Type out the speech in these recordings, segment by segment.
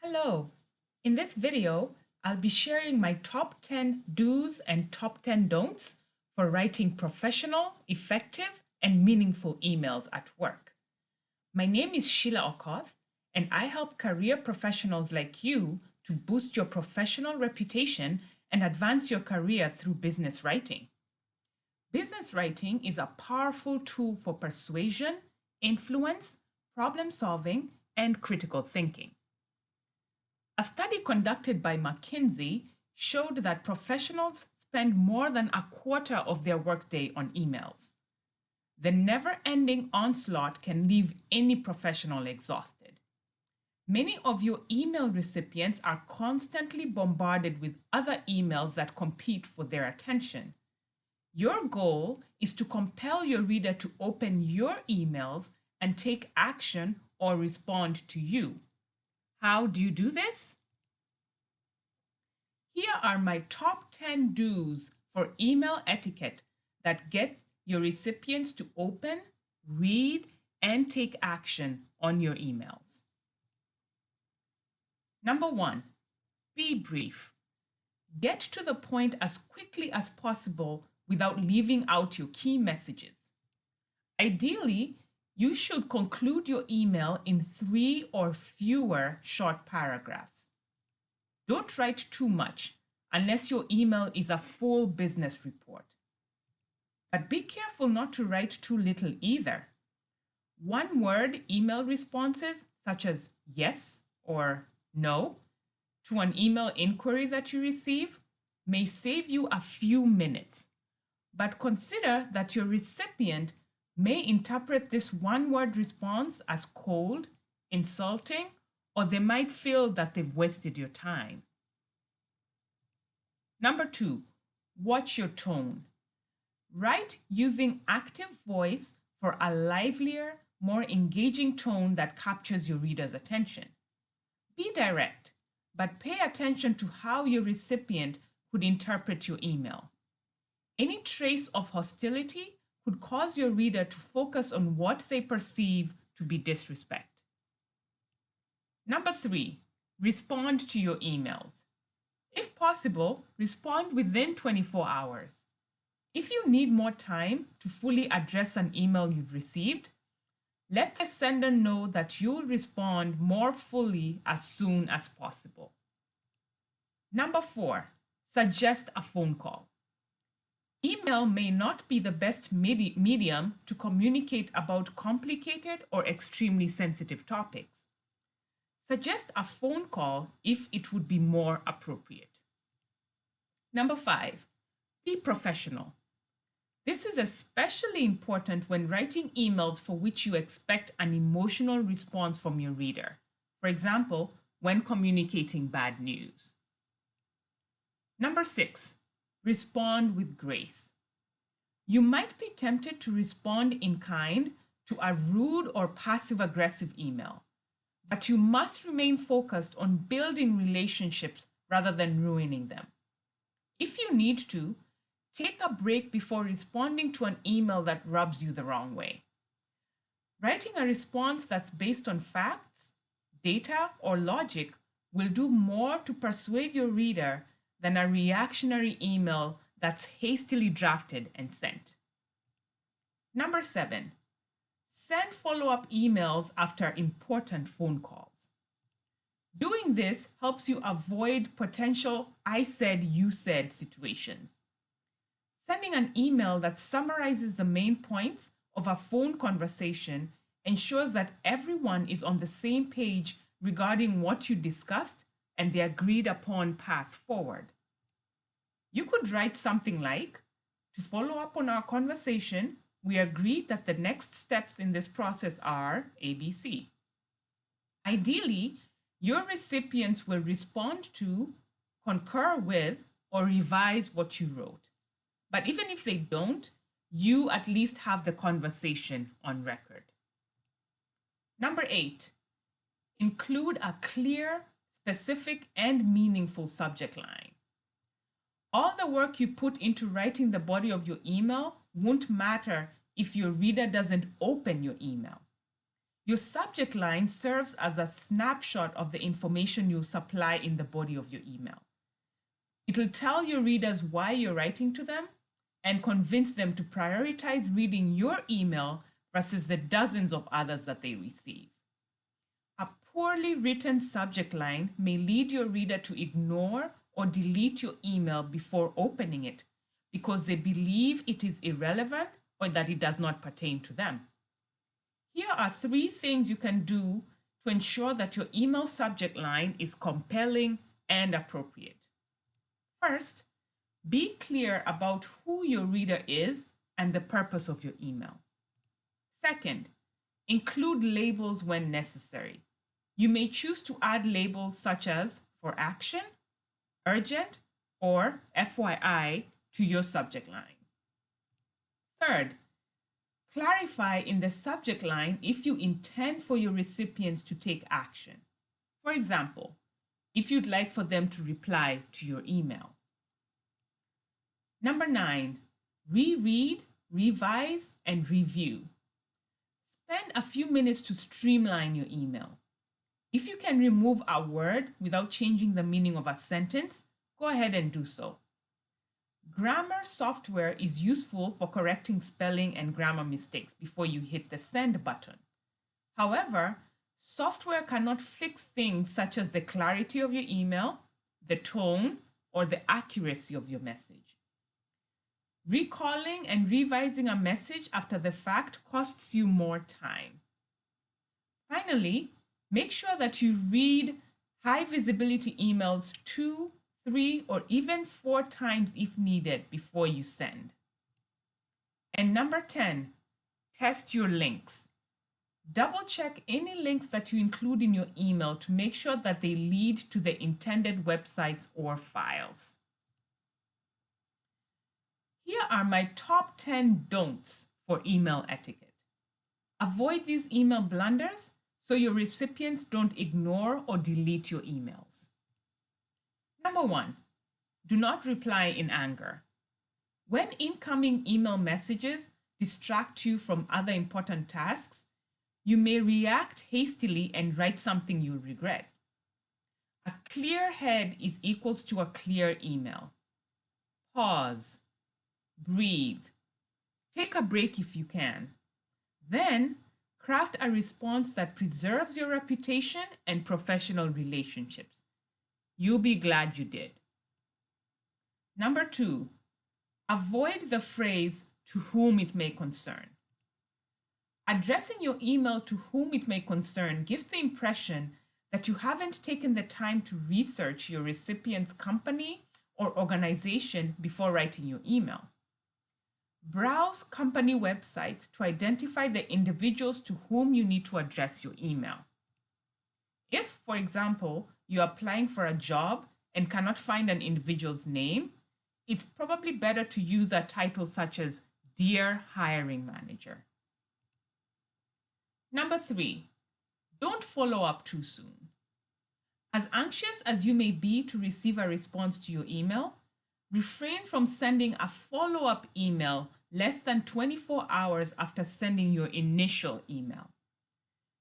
Hello. In this video, I'll be sharing my top 10 do's and top 10 don'ts for writing professional, effective, and meaningful emails at work. My name is Sheila Okoth, and I help career professionals like you to boost your professional reputation and advance your career through business writing. Business writing is a powerful tool for persuasion, influence, problem solving, and critical thinking. A study conducted by McKinsey showed that professionals spend more than a quarter of their workday on emails. The never ending onslaught can leave any professional exhausted. Many of your email recipients are constantly bombarded with other emails that compete for their attention. Your goal is to compel your reader to open your emails and take action or respond to you. How do you do this? Here are my top 10 do's for email etiquette that get your recipients to open, read, and take action on your emails. Number 1, be brief. Get to the point as quickly as possible without leaving out your key messages. Ideally, you should conclude your email in 3 or fewer short paragraphs. Don't write too much unless your email is a full business report. But be careful not to write too little either. One-word email responses such as yes or no to an email inquiry that you receive may save you a few minutes. But consider that your recipient may interpret this one-word response as cold, insulting, or they might feel that they've wasted your time. Number 2, watch your tone. Write using active voice for a livelier, more engaging tone that captures your reader's attention. Be direct, but pay attention to how your recipient could interpret your email. Any trace of hostility could cause your reader to focus on what they perceive to be disrespect. Number 3, respond to your emails. If possible, respond within 24 hours. If you need more time to fully address an email you've received, let the sender know that you'll respond more fully as soon as possible. Number 4, suggest a phone call. Email may not be the best medium to communicate about complicated or extremely sensitive topics. Suggest a phone call if it would be more appropriate. Number 5, be professional. This is especially important when writing emails for which you expect an emotional response from your reader. For example, when communicating bad news. Number 6, respond with grace. You might be tempted to respond in kind to a rude or passive-aggressive email, but you must remain focused on building relationships rather than ruining them. If you need to, take a break before responding to an email that rubs you the wrong way. Writing a response that's based on facts, data, or logic will do more to persuade your reader than a reactionary email that's hastily drafted and sent. Number 7, send follow-up emails after important phone calls. Doing this helps you avoid potential I said, you said situations. Sending an email that summarizes the main points of a phone conversation ensures that everyone is on the same page regarding what you discussed and the agreed upon path forward. You could write something like, to follow up on our conversation, we agreed that the next steps in this process are ABC. Ideally, your recipients will respond to, concur with, or revise what you wrote. But even if they don't, you at least have the conversation on record. Number 8, include a clear, specific, and meaningful subject line. All the work you put into writing the body of your email won't matter if your reader doesn't open your email. Your subject line serves as a snapshot of the information you supply in the body of your email. It'll tell your readers why you're writing to them and convince them to prioritize reading your email versus the dozens of others that they receive. A poorly written subject line may lead your reader to ignore or delete your email before opening it because they believe it is irrelevant or that it does not pertain to them. Here are 3 things you can do to ensure that your email subject line is compelling and appropriate. First, be clear about who your reader is and the purpose of your email. Second, include labels when necessary. You may choose to add labels such as for action, urgent, or FYI to your subject line. Third, clarify in the subject line if you intend for your recipients to take action. For example, if you'd like for them to reply to your email. Number 9, reread, revise, and review. Spend a few minutes to streamline your email. If you can remove a word without changing the meaning of a sentence, go ahead and do so. Grammar software is useful for correcting spelling and grammar mistakes before you hit the send button. However, software cannot fix things such as the clarity of your email, the tone, or the accuracy of your message. Recalling and revising a message after the fact costs you more time. Finally, make sure that you read high visibility emails 2, 3, or even 4 times if needed before you send. And number 10, test your links. Double check any links that you include in your email to make sure that they lead to the intended websites or files. Here are my top 10 don'ts for email etiquette. Avoid these email blunders so your recipients don't ignore or delete your emails. Number 1, do not reply in anger. When incoming email messages distract you from other important tasks, you may react hastily and write something you'll regret. A clear head is equals to a clear email. Pause. Breathe. Take a break if you can. Then, craft a response that preserves your reputation and professional relationships. You'll be glad you did. Number 2, avoid the phrase "to whom it may concern." Addressing your email to whom it may concern gives the impression that you haven't taken the time to research your recipient's company or organization before writing your email. Browse company websites to identify the individuals to whom you need to address your email. If, for example, you're applying for a job and cannot find an individual's name, it's probably better to use a title such as "Dear Hiring Manager." Number 3, don't follow up too soon. As anxious as you may be to receive a response to your email, refrain from sending a follow-up email less than 24 hours after sending your initial email.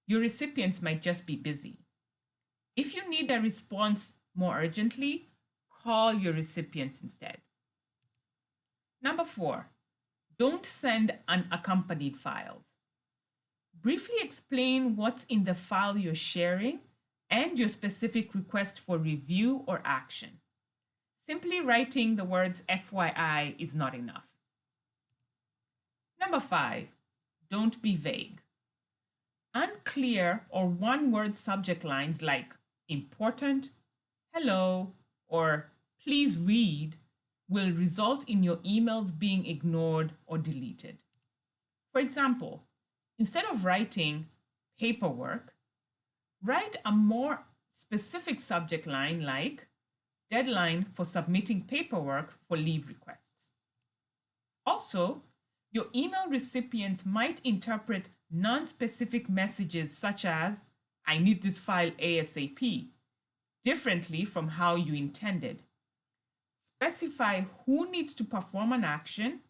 Your recipients might just be busy. If you need a response more urgently, call your recipients instead. Number 4, don't send unaccompanied files. Briefly explain what's in the file you're sharing and your specific request for review or action. Simply writing the words FYI is not enough. Number 5, don't be vague. Unclear or one-word subject lines like "important," "hello," or "please read" will result in your emails being ignored or deleted. For example, instead of writing "paperwork," write a more specific subject line like "deadline for submitting paperwork for leave requests." Also, your email recipients might interpret non-specific messages such as "I need this file ASAP" differently from how you intended. Specify who needs to perform an action,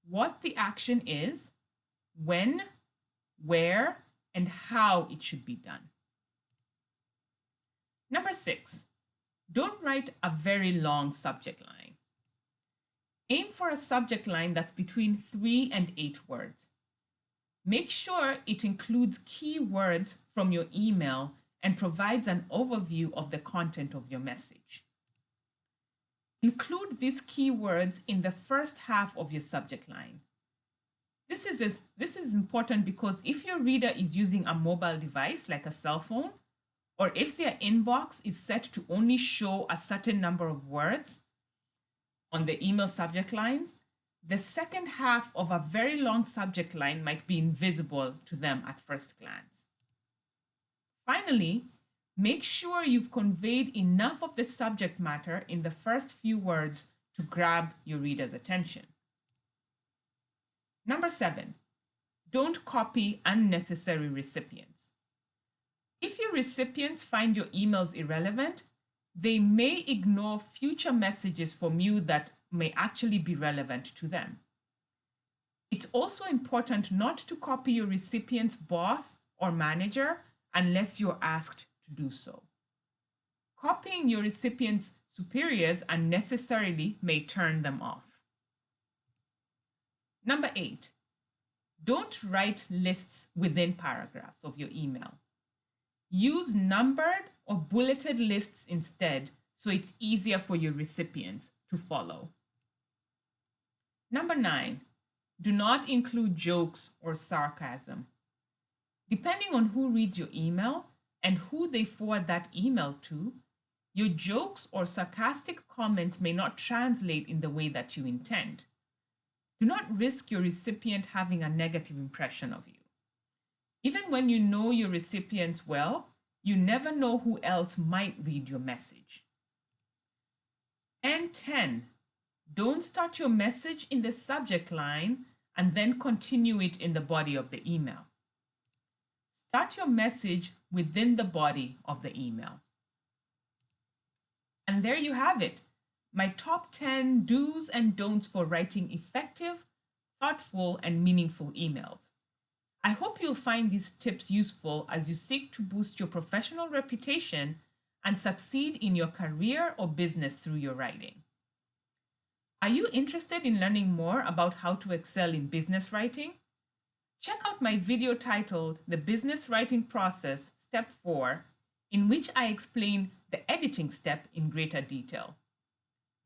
what the action is, when, where, and how it should be done. Number 6, don't write a very long subject line. Aim for a subject line that's between 3 and 8 words. Make sure it includes key words from your email and provides an overview of the content of your message. Include these keywords in the first half of your subject line. This is important because if your reader is using a mobile device like a cell phone, or if their inbox is set to only show a certain number of words on the email subject lines, the second half of a very long subject line might be invisible to them at first glance. Finally, make sure you've conveyed enough of the subject matter in the first few words to grab your reader's attention. Number 7, don't copy unnecessary recipients. If your recipients find your emails irrelevant, they may ignore future messages from you that may actually be relevant to them. It's also important not to copy your recipient's boss or manager unless you're asked to do so. Copying your recipient's superiors unnecessarily may turn them off. Number 8, don't write lists within paragraphs of your email. Use numbered or bulleted lists instead so it's easier for your recipients to follow. Number 9, do not include jokes or sarcasm. Depending on who reads your email and who they forward that email to, your jokes or sarcastic comments may not translate in the way that you intend. Do not risk your recipient having a negative impression of you. Even when you know your recipients well, you never know who else might read your message. And 10, don't start your message in the subject line and then continue it in the body of the email. Start your message within the body of the email. And there you have it, my top 10 do's and don'ts for writing effective, thoughtful, and meaningful emails. I hope you'll find these tips useful as you seek to boost your professional reputation and succeed in your career or business through your writing. Are you interested in learning more about how to excel in business writing? Check out my video titled The Business Writing Process, Step 4, in which I explain the editing step in greater detail.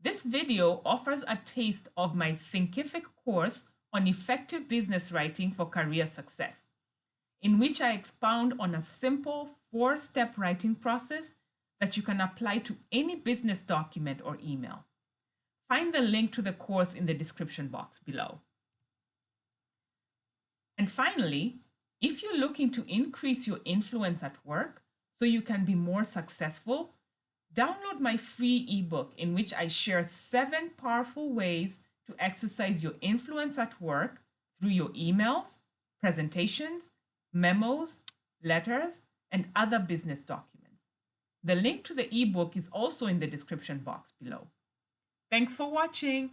This video offers a taste of my Thinkific course on effective business writing for career success, in which I expound on a simple 4-step writing process that you can apply to any business document or email. Find the link to the course in the description box below. And finally, if you're looking to increase your influence at work so you can be more successful, download my free ebook in which I share 7 powerful ways to exercise your influence at work through your emails, presentations, memos, letters, and other business documents. The link to the ebook is also in the description box below. Thanks for watching.